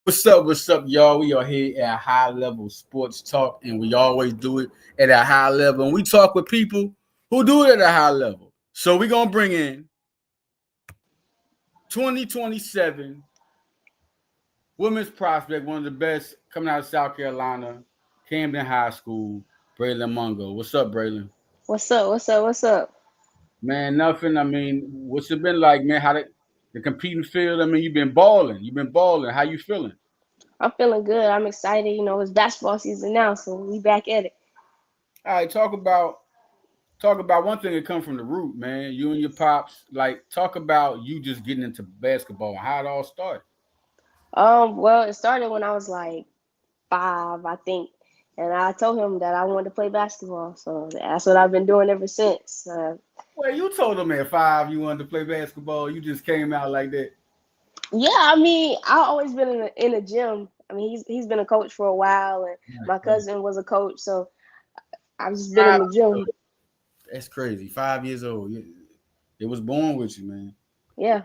What's up, y'all? We are here at High Level Sports Talk, and we always do it at a high level. And we talk with people who do it at a high level. So we're gonna bring in 2027 women's prospect, one of the best coming out of South Carolina, Camden High School, Braylin Mungo. What's up, Braylin? What's up? What's up? What's up? Man, nothing. I mean, what's it been like, man? How the competing field? I mean, you've been balling. You've been balling. How you feeling? I'm feeling good. I'm excited. It's basketball season now, so we back at it. All right, talk about one thing that come from the root, man. You and your pops, like talk about you just getting into basketball and how it all started. Well, it started when I was like 5, I think, and I told him that I wanted to play basketball. So that's what I've been doing ever since. Well, you told him at 5 you wanted to play basketball. You just came out like that. Yeah, I mean, I've always been in a gym. I mean, he's been a coach for a while, and Right, my right. cousin was a coach, so I've just been in Five, the gym. that's crazy. 5 years old. It was born with you, man. Yeah.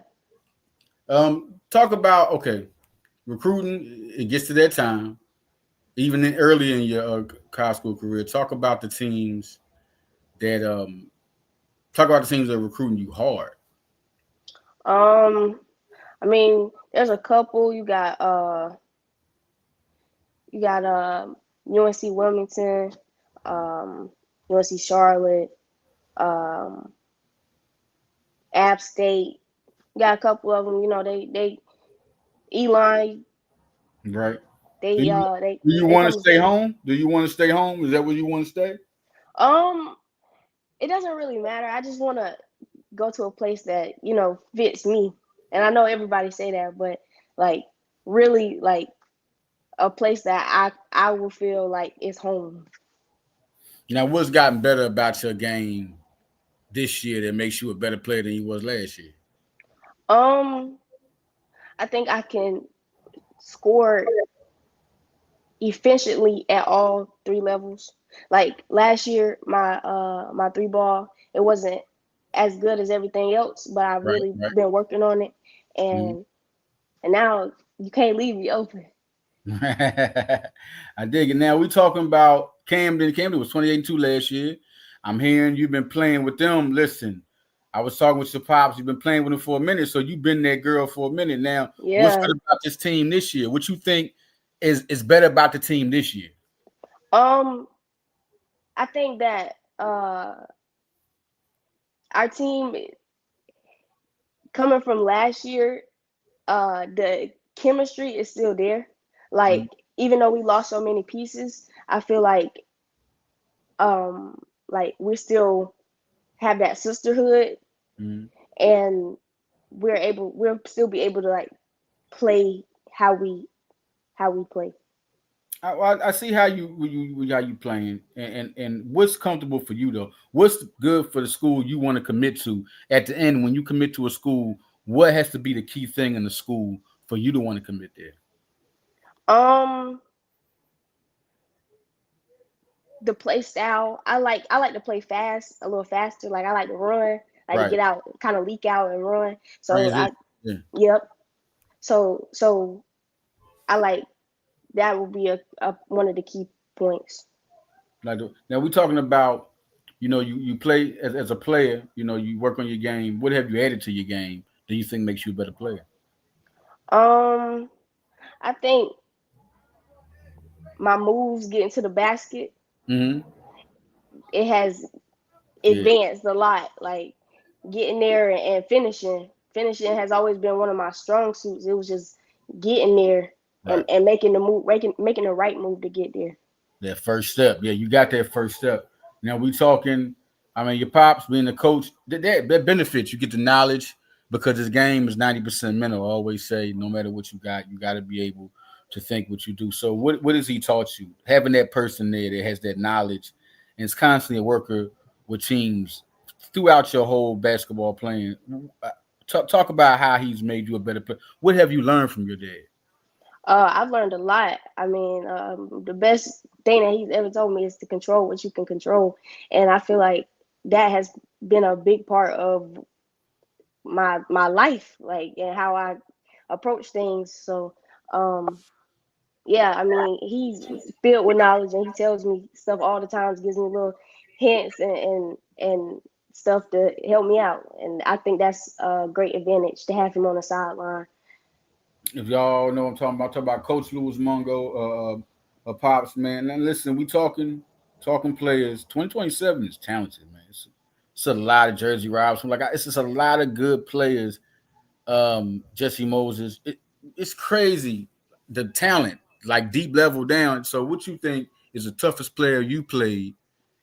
Talk about okay, recruiting. It gets to that time, even early in your high school career. That talk about the teams that are recruiting you hard. Um, I mean, there's a couple. You got UNC Wilmington, um, UNC Charlotte, um, App State. Got a couple of them. They Eli. Right. Do They you uh they do you they want to come. stay home? Do you want to stay home? Is that where you want to stay? Um, it doesn't really matter. I just want to go to a place that fits me. And I know everybody say that, but like really like a place that I will feel like is home. Now, what's gotten better about your game this year that makes you a better player than you was last year? Um, I think I can score efficiently at all three levels. Like last year, my three ball it wasn't as good as everything else, but I've Right, really right. been working on it, Mhm. and now you can't leave me open. I dig it. Now we talking about Camden. Camden was 28-2 last year. I'm hearing you've been playing with them. Listen, I was talking with your pops. You've been playing with them for a minute, so you've been that girl for a minute. Now, what's Yeah. good about this team this year? What you think is better about the team this year? Um, I think that our team coming from last year, the chemistry is still there. Like even though we lost so many pieces, I feel um like we still have that sisterhood, Mm-hmm. and we'll still be able to like play how we play. I see how you playing, and what's comfortable for you though. What's good for the school you want to commit to at the end when you commit to a school? What has to be the key thing in the school for you to want to commit there? Um, the play style, I like to play fast, a little faster. Like I like to run, like to Right, get out, kind of leak out and run. So transition. I Yeah. Yep. So I like that will be a one of the key points. Now we're talking about, you play as a player. You work on your game. What have you added to your game? Do you think makes you a better player? Um, I think my moves getting to the basket, Mm-hmm. it has Yeah. advanced a lot. Like getting there and finishing. Finishing has always been one of my strong suits. It was just getting there and, Right. and making the move, making the right move to get there. That first step. Yeah, you got that first step. Now we talking. I mean, your pops being a coach, that benefits. You get the knowledge because this game is 90% mental. I always say, no matter what you got to be able to think what you do. So, what has he taught you? Having that person there that has that knowledge and is constantly a worker with teams throughout your whole basketball playing. Talk about how he's made you a better player. What have you learned from your dad? I've learned a lot. I mean, the best thing that he's ever told me is to control what you can control, and I feel like that has been a big part of my life, like and how I approach things. So Yeah, I mean, he's filled with knowledge, and he tells me stuff all the time, gives me little hints and stuff to help me out, and I think that's a great advantage to have him on the sideline. If y'all know what I'm talking about Coach Louis Mungo, pops man. And listen, we talking players. 2027 is talented, man. It's a lot of Jersey Robinson. It's just a lot of good players. Jesse Moses. It's crazy the talent, like deep level down. So, what you think is the toughest player you played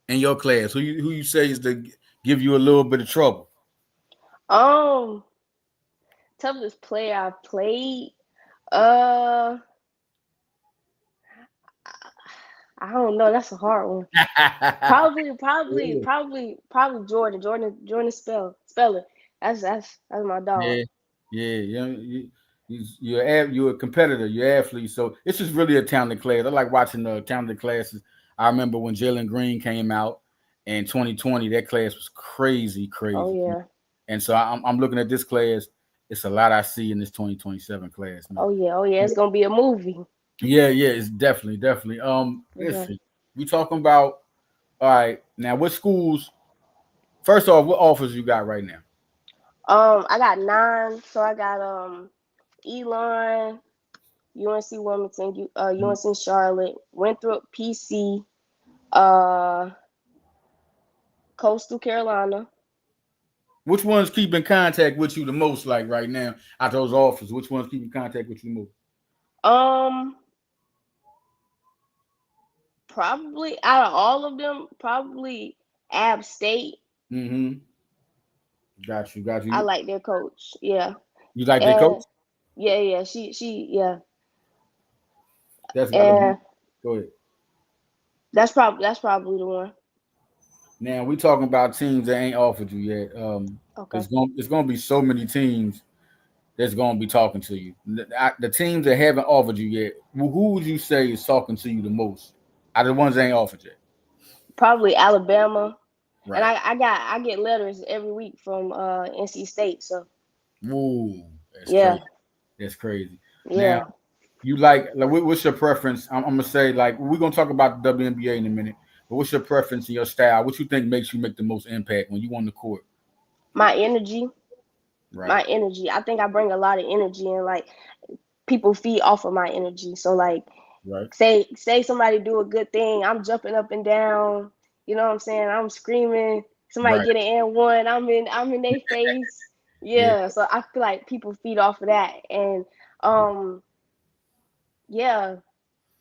in your class? Who you say is to give you a little bit of trouble? Um, Toughest player I've played. Uh, I don't know. That's a hard one. Probably Jordan Speller. That's my dog. Yeah, yeah. You're a competitor. You're an athlete. So it's just really a talented class. I like watching the talented classes. I remember when Jalen Green came out in 2020. That class was crazy, Oh crazy. yeah. And so I'm looking at this class. It's a lot I see in this 2027 class, man. Oh yeah. Oh yeah. It's gonna be a movie. Yeah, yeah. It's definitely. Okay. Listen, we talking about all right now. What schools? First off, what offers you got right now? I got 9. So I got Elon, UNC Wilmington, UNC Charlotte, Winthrop, PC, uh, Coastal Carolina. Which ones keep in contact with you the most, like right now, at those offers? Which ones keep in contact with you the most? Um, Probably out of all of them, probably App State. Mm-hmm. Got I you. like their coach. Yeah, You like their coach? and yeah. Yeah, That's gotta be. and Go ahead. that's probably the one. Now we talking about teams that ain't offered you yet. Okay. It's gonna be so many teams that's gonna be talking to you. The teams that haven't offered you yet, who would you say is talking to you the most? Out of the ones that ain't offered yet. Probably Alabama. And Right. I get letters every week from NC State. So Ooh, that's yeah, crazy. That's crazy. Now yeah. you like what's your preference? I'm gonna say like we're gonna talk about the WNBA in a minute, but what's your preference and your style? What you think makes you make the most impact when you on the court? My energy, Right, my energy. I think I bring a lot of energy, and like people feed off of my energy. So like right, say somebody do a good thing, I'm jumping up and down. You know what I'm saying? I'm screaming. Somebody right. get an and one, I'm in their face. Yeah, Yeah, so I feel like people feed off of that, and um, yeah, I'm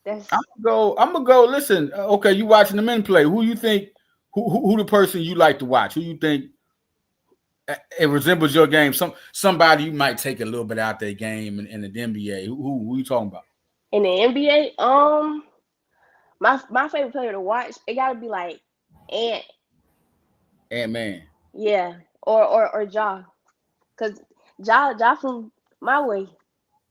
that's gonna go. I'm gonna go. Listen, okay, you watching the men play. Who you think? Who the person you like to watch? Who you think it resembles your game? Somebody you might take a little bit out their game in the NBA. Who you talking about? in the NBA. My favorite player to watch, it gotta be like Ant, Ant Man. yeah, or Ja, cause Ja from my way.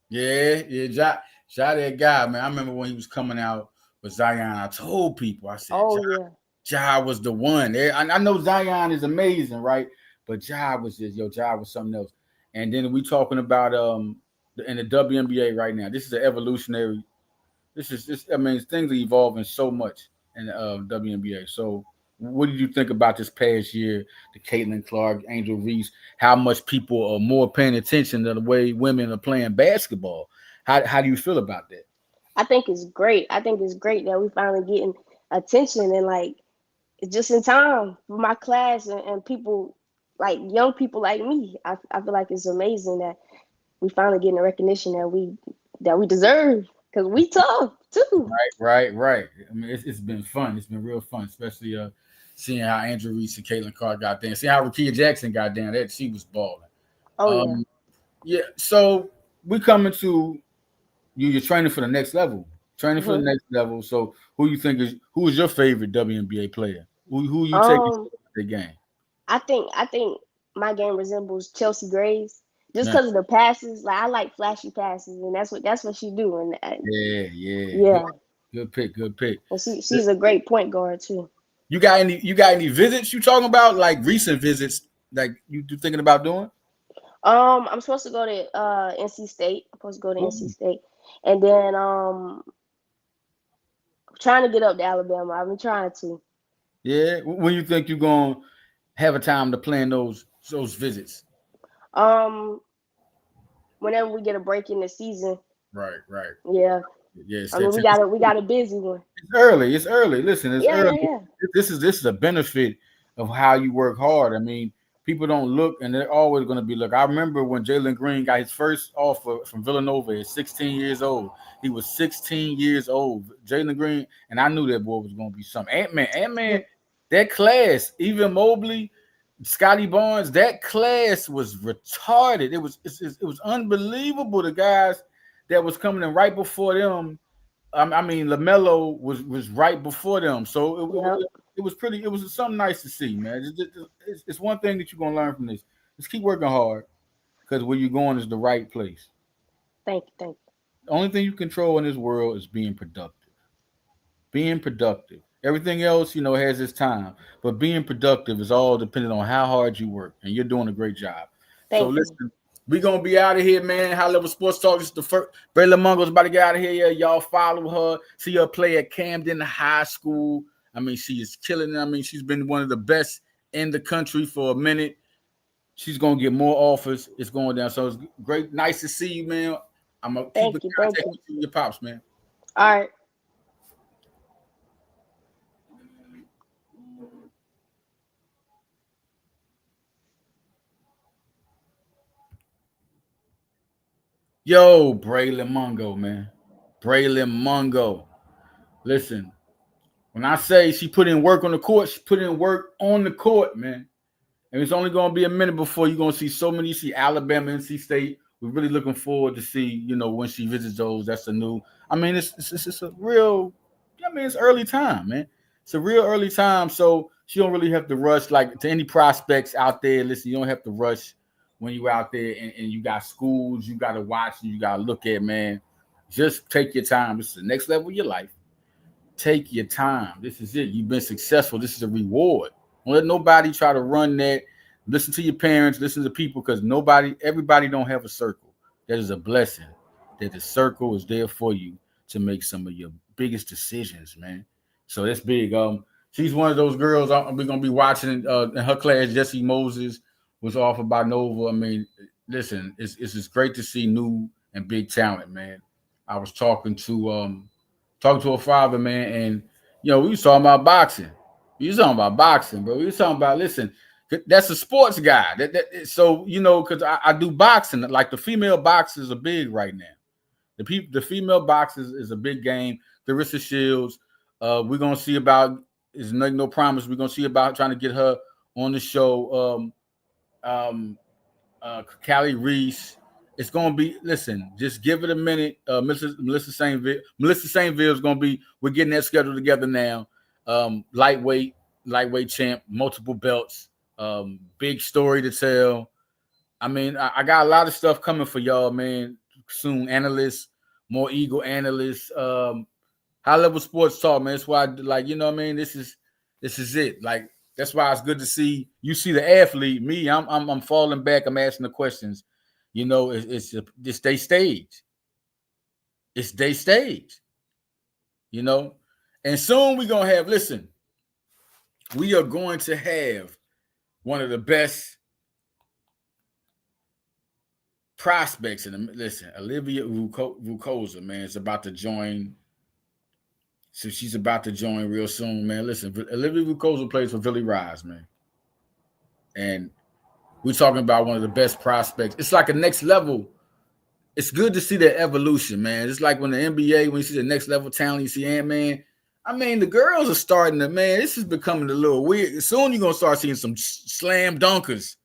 Yeah, yeah, Ja, that guy, man. I remember when he was coming out with Zion. I told people, I said, Oh yeah. Ja was the one. I know Zion is amazing, right? But Ja was just Ja was something else. And then we talking about in the WNBA right now. This is an evolutionary. This is just I mean things are evolving so much in the WNBA. So what did you think about this past year? The Caitlin Clark, Angel Reese, how much people are more paying attention to the way women are playing basketball. How do you feel about that? I think it's great. I think it's great that we finally getting attention, and like it's just in time for my class and people like young people like me. I feel like it's amazing that we finally getting the recognition that we deserve because we tough too. Right. I mean, it's been fun. It's been real fun, especially seeing how Andrew Reese and Caitlin Clark got there. See how Rakia Jackson got down. That she was balling. Oh yeah. Um, yeah. So we coming to you. You're training for the next level. Training for the hmm next level. So who is your favorite WNBA player? Who you taking Um, to the game? I think my game resembles Chelsea Gray's just Nah, because of the passes. Like I like flashy passes, and that's what she do. And yeah. yeah, Good pick. Good pick. and she's a great point guard too. You got any visits you talking about? Like recent visits like you thinking about doing? I'm supposed to go to NC State. I'm supposed to go to NC Ooh, State. And then trying to get up to Alabama. I've been trying to. Yeah. When you think you're gonna have a time to plan those visits? Whenever we get a break in the season. Right. Yeah. Yes. I mean, we got a busy one. It's early. It's early. Listen, it's Yeah, early. yeah. This is a benefit of how you work hard. I mean, people don't look, and they're always going to be look. I remember when Jalen Green got his first offer from Villanova at 16 years old. He was 16 years old, Jalen Green, and I knew that boy was going to be something. Ant-Man, that class, even Mobley, Scotty Barnes, that class was retarded. It was unbelievable. The guys that was coming in right before them. I mean, LaMelo was right before them, so it was pretty. It was something nice to see, man. It's one thing that you're gonna learn from this. Just keep working hard, because where you're going is the right place. Thank you. The only thing you control in this world is being productive. Being productive. Everything else, has its time, but being productive is all dependent on how hard you work, and you're doing a great job. So Thank you. listen, we gonna be out of here, man. High Level Sports Talk. This is the first. Braylin Mungo's about to get out of here. Yeah, y'all follow her. See her play at Camden High School. I mean, she is killing it. I mean, she's been one of the best in the country for a minute. She's gonna get more offers. It's going down. So it's great. Nice to see you, man. I'm gonna keep in contact with you and your pops, man. All right. Yo, Braylin Mungo, man. Braylin Mungo. Listen, when I say she put in work on the court, she put in work on the court, man. And it's only going to be a minute before you're going to see so many. See Alabama, NC State. We're really looking forward to see, when she visits those. That's a new. I mean, it's a real. I mean, it's early time, man. It's a real early time, so she don't really have to rush. Like to any prospects out there, listen, you don't have to rush when you out there and you got schools you got to watch and you got to look at, man. Just take your time. This is the next level of your life. Take your time. This is it. You've been successful. This is a reward. Don't let nobody try to run that. Listen to your parents. Listen to people, because everybody don't have a circle. That is a blessing. That the circle is there for you to make some of your biggest decisions, man. So that's big. She's one of those girls we're gonna be watching in her class. Jessie Moses was offered by Nova. I mean, listen, it's just great to see new and big talent, man. I was talking to her father, man, and we was talking about boxing. We was talking about boxing, bro. We was talking about, listen, that's a sports guy. So because I do boxing. Like the female boxers are big right now. The female boxers is a big game. Clarissa Shields. We're gonna see about. Is no promise. We're gonna see about trying to get her on the show. Callie Reese. It's gonna be. Listen, just give it a minute. Melissa Saintville is gonna be. We're getting that scheduled together now. Lightweight champ, multiple belts. Big story to tell. I mean, I got a lot of stuff coming for y'all, man. Soon, analysts, more Eagle analysts. High Level Sports Talk, man. That's why, what I mean. This is it. Like, that's why it's good to see you. See the athlete. Me, I'm falling back. I'm asking the questions. It's their stage. It's their stage. And soon we're gonna have. Listen, we are going to have one of the best prospects in the. Listen, Olivia Vukosa, man, is about to join. So she's about to join real soon, man. Listen, Olivia Vukosa plays for Philly Rise, man. And we're talking about one of the best prospects. It's like a next level. It's good to see that evolution, man. It's like when the NBA, when you see the next level talent, you see Ant-Man. I mean, the girls are starting to, man, this is becoming a little weird. Soon you're going to start seeing some slam dunkers.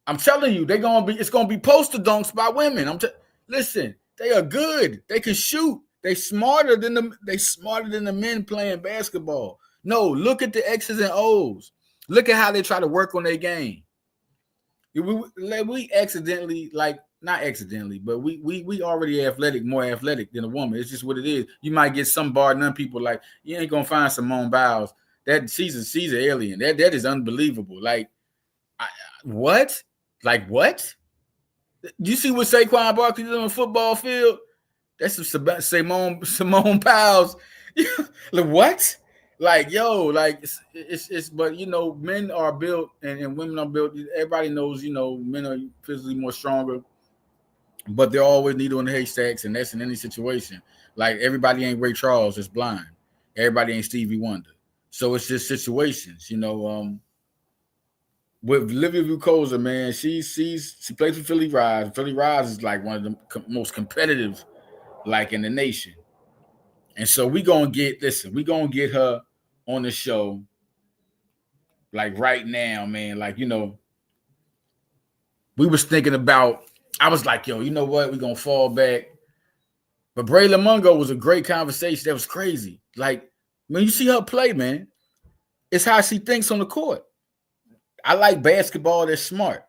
I'm telling you, it's going to be poster dunks by women. Listen, they are good. They can shoot. They smarter than the men playing basketball. No, look at the X's and O's. Look at how they try to work on their game. We accidentally, not accidentally, but we already more athletic than a woman. It's just what it is. You might get some bar none people like, you ain't gonna find Simone Biles. That she's an alien. That is unbelievable. What? Like what? You see what Saquon Barkley did on the football field? That's some Simone Piles. Like what? Like yo, like it's but men are built and women are built. Everybody knows, men are physically more stronger, but they're always needle in the haystacks, and that's in any situation. Like everybody ain't Ray Charles, it's blind. Everybody ain't Stevie Wonder. So it's just situations. With Olivia Vukosa, man, she plays for Philly Rise. Philly Rise is like one of the most competitive, like in the nation. And so we gonna get her on the show, like right now, man. Like we was thinking about. I was like, yo, you know what? We gonna fall back. But Braylin Mungo was a great conversation. That was crazy. Like when you see her play, man, it's how she thinks on the court. I like basketball that's smart.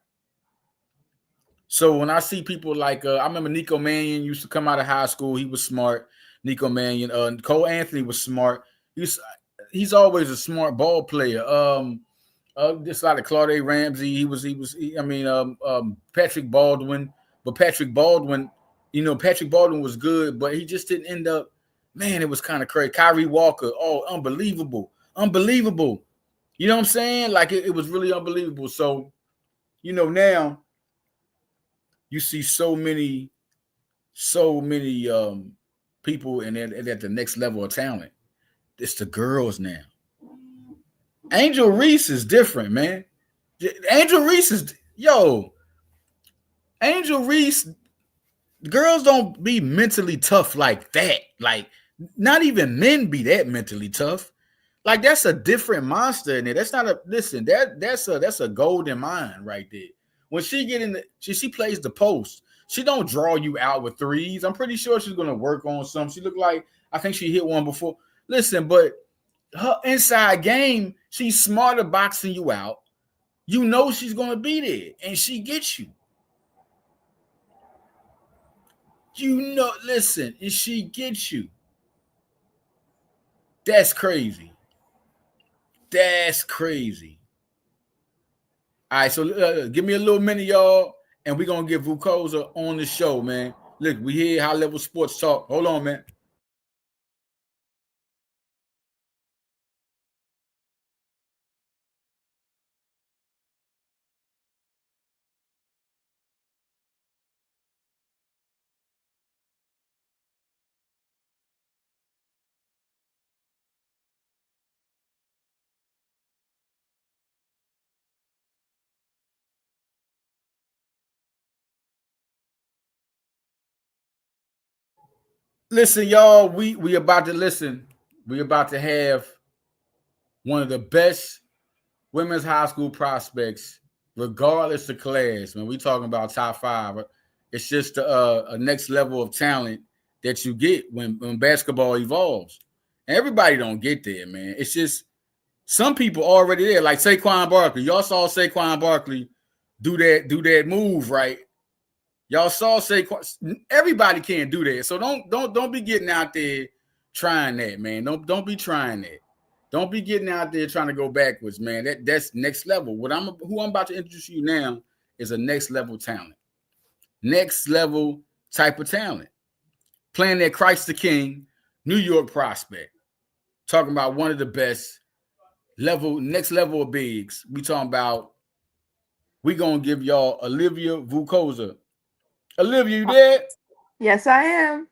So when I see people like, I remember Nico Mannion used to come out of high school. He was smart. Nico Mannion. Cole Anthony was smart. He's always a smart ball player. Just like Claude Ramsey. Patrick Baldwin. But Patrick Baldwin was good, but he just didn't end up. Man, it was kind of crazy. Kyrie Walker. Oh, unbelievable. Unbelievable. You know what I'm saying? Like it was really unbelievable. So, now you see so many people and at the next level of talent. It's the girls now. Angel Reese is different, man. Angel Reese is Angel Reese. Girls don't be mentally tough like that. Like not even men be that mentally tough. Like that's a different monster in there. That's not a listen. That's a golden mine right there. When she get in, she plays the post. She don't draw you out with threes. I'm pretty sure she's gonna work on some. She looked like I think she hit one before. Listen, but her inside game, she's smarter boxing you out. You know she's gonna be there, and she gets you. Listen, and she gets you. That's crazy. That's crazy. All right, so give me a little minute, y'all, and we're going to get Vukosa on the show, man. Look, we hear High Level Sports Talk. Hold on, man. Listen, y'all, we about to listen. We about to have one of the best women's high school prospects, regardless of class. When we talking about top five, it's just a next level of talent that you get when basketball evolves. And everybody don't get there, man. It's just some people already there, like Saquon Barkley. Y'all saw Saquon Barkley do that move, right? Y'all saw Saquon. Everybody can't do that, so don't be getting out there trying that, man. Don't be trying that. Don't be getting out there trying to go backwards, man. That's next level. Who I'm about to introduce you now is a next level talent, next level type of talent. Playing at Christ the King, New York prospect. Talking about one of the best next level of bigs. We talking about. We gonna give y'all Olivia Vukosa. Olivia, you there? Yes, I am.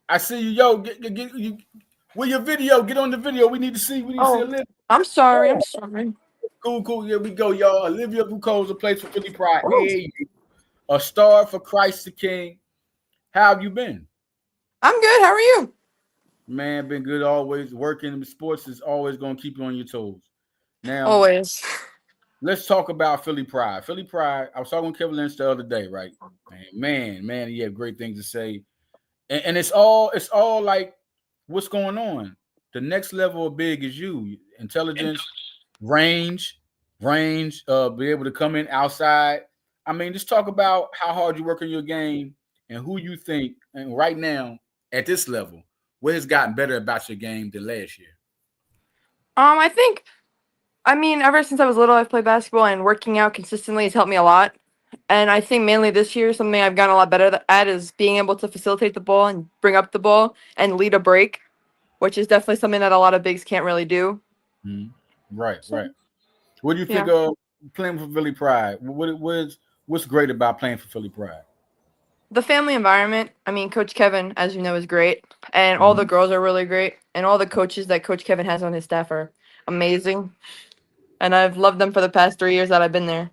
I see you. Yo, get you. With your video, get on the video. We need to see. We need to see Olivia. I'm sorry. I'm sorry. Cool. Here we go, y'all. Olivia Vukosa plays for Philly Pride. Hey, a star for Christ the King. How have you been? I'm good. How are you? Man, been good always. Working sports is always going to keep you on your toes. Now, Always. let's talk about Philly Pride. Philly Pride, I was talking to Kevin Lynch the other day, right? Man, he had great things to say. And it's all like what's going on. The next level of big is you. Intelligence, range, be able to come in outside. I mean, just talk about how hard you work on your game and who you think, and right now at this level, what has gotten better about your game than last year? I mean, ever since I was little, I've played basketball, and working out consistently has helped me a lot. And I think mainly this year, something I've gotten a lot better at is being able to facilitate the ball and bring up the ball and lead a break, which is definitely something that a lot of bigs can't really do. Mhm. Right, So, right. What do you think yeah. of playing for Philly Pride? What's great about playing for Philly Pride? The family environment, I mean, Coach Kevin, as you know, is great. And all the Mhm. girls are really great. And all the coaches that Coach Kevin has on his staff are amazing. And I've loved them for the past 3 years that I've been there.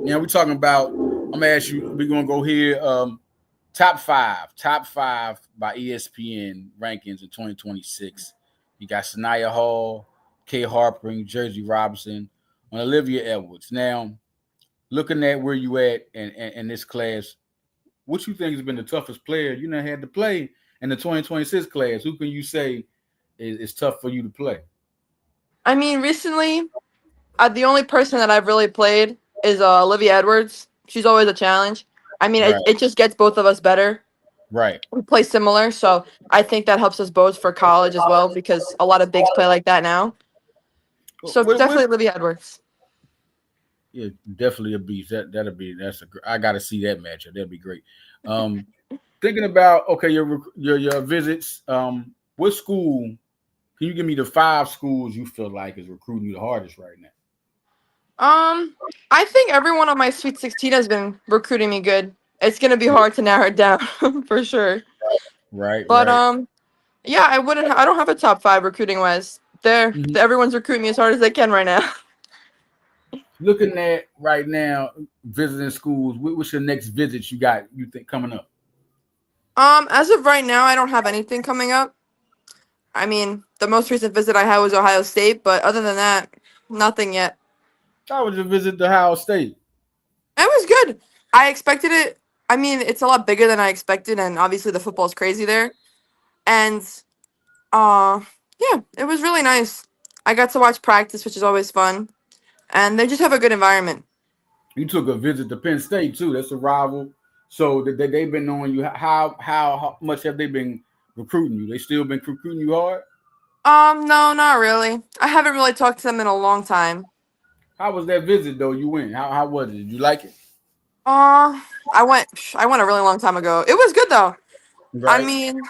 Now we're talking about. I'm gonna ask you. We're gonna go here. Top five by ESPN rankings in 2026. You got Sanaya Hall, Kay Harper, and Jersey Robinson, and Olivia Edwards. Now, looking at where you at in this class, what you think has been the toughest player you know had to play in the 2026 class? Who can you say is tough for you to play? I mean, recently, the only person that I've really played is Olivia Edwards. She's always a challenge. I mean, Right, it just gets both of us better. right. We play similar, so I think that helps us both for college as well because a lot of bigs play like that now. So What definitely Olivia Edwards. Yeah, definitely a beast. That'll be I got to see that matchup. That'd be great. Um, Thinking about okay, your visits. What school? Can you give me the five schools you feel like is recruiting you the hardest right now? Um, I think everyone on my Sweet 16 has been recruiting me good. It's gonna be hard to narrow it down for sure. Right, But right. yeah, I wouldn't. I don't have a top five recruiting wise. Mhm. Everyone's recruiting me as hard as they can right now. Looking at right now, visiting schools. What's your next visits you got? You think coming up? As of right now, I don't have anything coming up. I mean, the most recent visit I had was Ohio State, but other than that, nothing yet. I would just visit the Ohio State. It was good. I expected it. I mean, it's a lot bigger than I expected, and obviously the football's crazy there. And uh, yeah, it was really nice. I got to watch practice, which is always fun, and they just have a good environment. You took a visit to Penn State too. That's a rival. So they've been knowing you. How much have they been recruiting you? They still been recruiting you hard. No, not really. I haven't really talked to them in a long time. How was that visit though? You went. How was it? Did you like it? Uh, I went a really long time ago. It was good though. I Right. mean,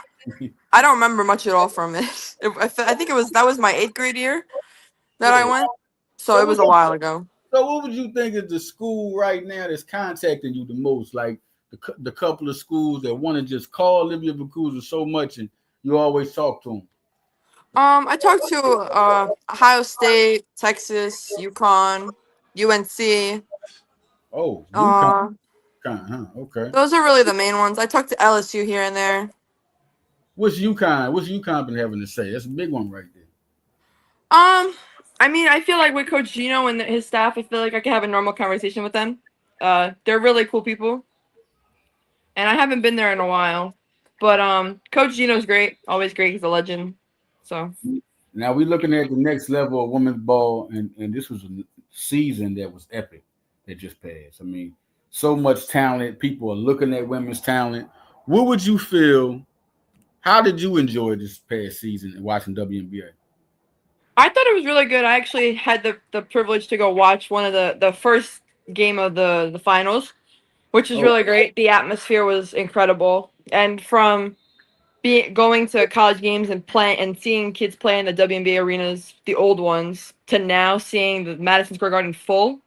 I don't remember much at all from it. I think that was my eighth grade year that I Yeah. went, so So it was a while ago. what would you think is the school right now that's contacting you the most? Like the couple of schools that want to just call Olivia Vukosa so much and you always talk to them. I talked to Ohio State, Texas, UConn, UNC. Oh, UConn, Uh, huh? Okay. those are really the main ones. I talked to LSU here and there. What's UConn? What's UConn been having to say? That's a big one right there. I mean, I feel like with Coach Gino and his staff, I feel like I can have a normal conversation with them. They're really cool people, and I haven't been there in a while. But Coach Gino's great, always great. He's a legend. So Now we're looking at the next level of women's ball, and this was a season that was epic that just passed. I mean, so much talent. People are looking at women's talent. What would you feel? How did you enjoy this past season and watching WNBA? I thought it was really good. I actually had the privilege to go watch one of the first game of the finals, which is Oh, really great. The atmosphere was incredible, and from being going to college games and playing and seeing kids play in the WNBA arenas, the old ones, to now seeing the Madison Square Garden full,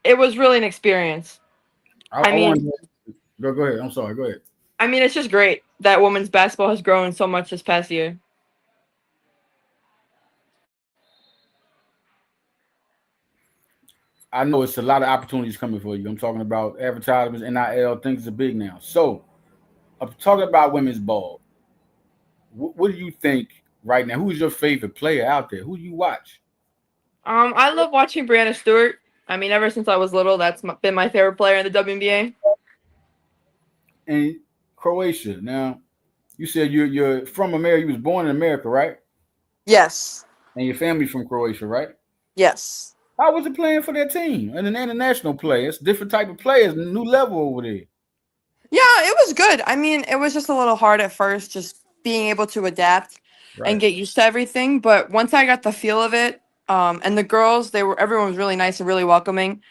it was really an experience. I I want mean, to go ahead. I'm sorry. Go ahead. I mean, it's just great that women's basketball has grown so much this past year. I know it's a lot of opportunities coming for you. I'm talking about advertisements, NIL. Things are big now. So I'm talking about women's ball. What do you think right now? Who's your favorite player out there? Who do you watch? I love watching Brianna Stewart. I mean, ever since I was little, been my favorite player in the WNBA. And Croatia. Now, you said you're from America. You was born in America, right? Yes. And your family's from Croatia, right? Yes. How was it playing for their team? And an international play. It's different type of players, new level over there. Yeah, it was good. I mean, it was just a little hard at first, just being able to adapt and Right. get used to everything. But once I got the feel of it, and the girls, everyone was really nice and really welcoming.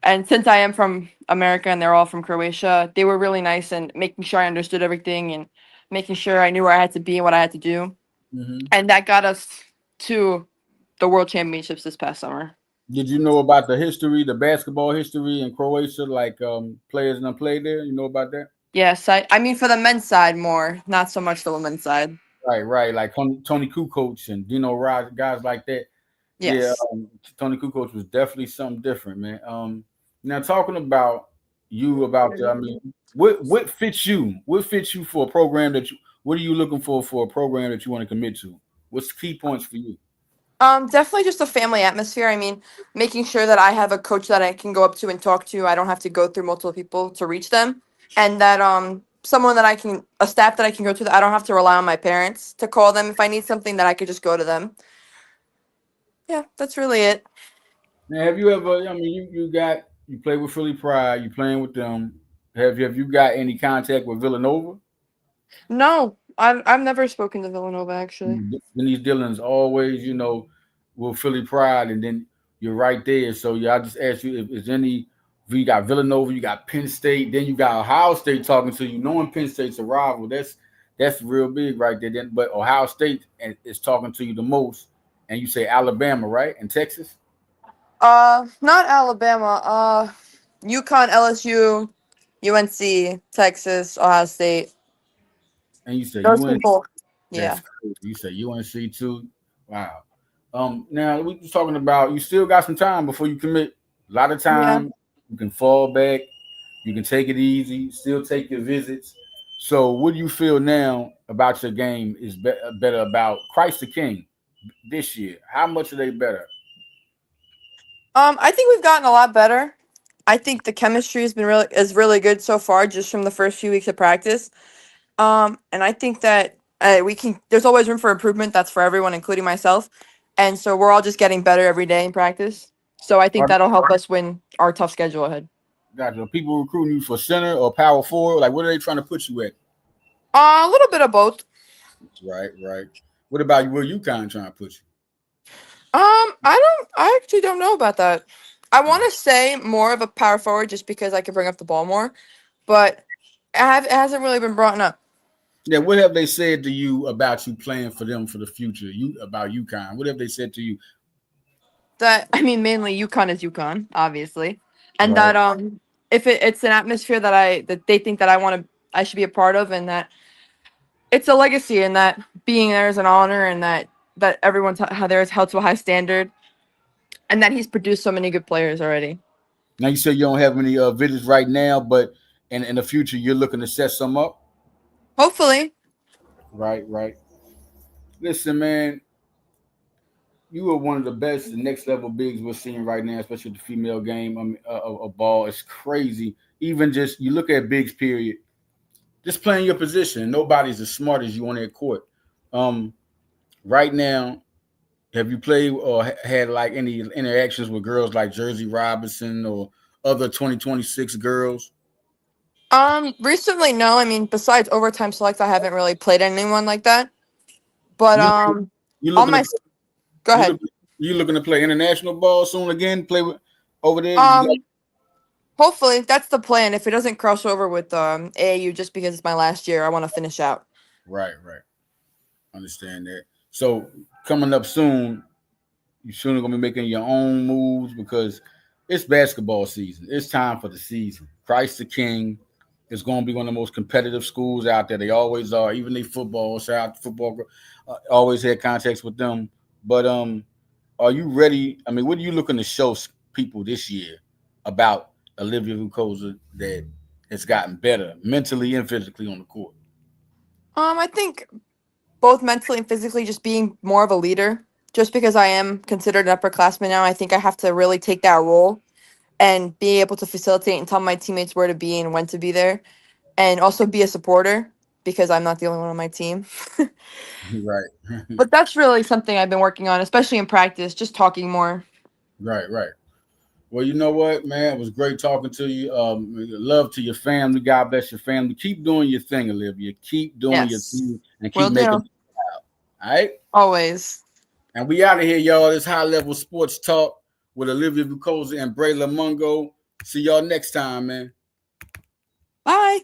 And since I am from America and they're all from Croatia, they were really nice and making sure I understood everything and making sure I knew where I had to be and what I had to do. Hmm. And that got us to the World Championships this past summer. Did you know about the history, the basketball history in Croatia, like players that played there? You know about that? Yes, I mean for the men's side more, not so much the women's side. Right, right. Like Tony Kukoc and Dino Rod, guys like that. Yeah, Yes. Tony Kukoc was definitely something different, man. Now talking about you, about I mean, what fits you? What fits you for a program that you? What are you looking for a program that you want to commit to? What's the key points for you? Definitely just a family atmosphere. I mean, making sure that I have a coach that I can go up to and talk to. I don't have to go through multiple people to reach them, and that someone that I can a staff that I can go to that I don't have to rely on my parents to call them if I need something that I could just go to them. Yeah, that's really it. Now, have you ever? I mean, you play with Philly Pride. You playing with them. Have you got any contact with Villanova? No, I've never spoken to Villanova actually. Then these dealings always, with Philly Pride, and then you're right there. So yeah, I just ask you if any. If you got Villanova, you got Penn State, then you got Ohio State talking to you, knowing Penn State's a rival. That's real big right there. Then, but Ohio State is talking to you the most, and you say Alabama, right, and Texas, Not Alabama. UConn, LSU, UNC, Texas, Ohio State. and you say Those UNC. people. That's Yeah. cool. You say UNC too. Wow. Now we was talking about you still got some time before you commit. A lot of Yeah. time you can fall back, you can take it easy, still take your visits. So, what do you feel now about your game is better about Christ the King this year? How much are they better? I think we've gotten a lot better. I think the chemistry has been really good so far, just from the first few weeks of practice. And I think that we can. There's always room for improvement. That's for everyone, including myself. And so we're all just getting better every day in practice. So I think Are, that'll help us win our tough schedule ahead. gotcha. Are people recruiting you for center or power forward? Like, what are they trying to put you at? A little bit of both. Right, right. What about where you kind of trying to put you? I actually don't know about that. I want to say more of a power forward just because I can bring up the ball more, but it hasn't really been brought up. Yeah, what have they said to you about you playing for them for the future? You about UConn? What have they said to you? That I mean, mainly UConn is UConn, obviously, and Right. that if it's an atmosphere that they think that I should be a part of, and that it's a legacy, and that being there is an honor, and that everyone's how there is held to a high standard, and that he's produced so many good players already. Now you say you don't have any visits right now, but in the future you're looking to set some up. Hopefully, Right, right. Listen, man, you are one of the best, the next level bigs we're seeing right now, especially the female game. I mean, a ball is crazy. Even just you look at bigs, period. Just playing your position. Nobody's as smart as you on that court. Um, right now, have you played or had like any interactions with girls like Jersey Robinson or other 2026 girls? recently, no. I mean, besides overtime select, I haven't really played anyone like that. But You you on looking my to go you ahead. look you looking to play international ball soon again? Play with over there? You got Um, Hopefully that's the plan. If it doesn't cross over with AAU, just because it's my last year, I want to finish out. right, right. Understand that. So coming up soon, you soon gonna be making your own moves because it's basketball season. It's time for the season. Christ the King is going to be one of the most competitive schools out there. They always are. Even they football, shout out to football, always had contacts with them. But are you ready? I mean, what are you looking to show people this year about Olivia Vukosa that has gotten better mentally and physically on the court? I think both mentally and physically, just being more of a leader. Just because I am considered an upperclassman now, I think I have to really take that role and be able to facilitate and tell my teammates where to be and when to be there, and also be a supporter because I'm not the only one on my team. Right, But that's really something I've been working on, especially in practice, just talking more. right, right. Well, you know what, man? It was great talking to you. Love to your family. God bless your family. Keep doing your thing, Olivia. Keep doing your Yes, thing and keep will making do. it. All right. Always. And we out of here, y'all. This high level sports talk with Olivia Vukosa and Braylin Mungo. See y'all next time, man. Bye.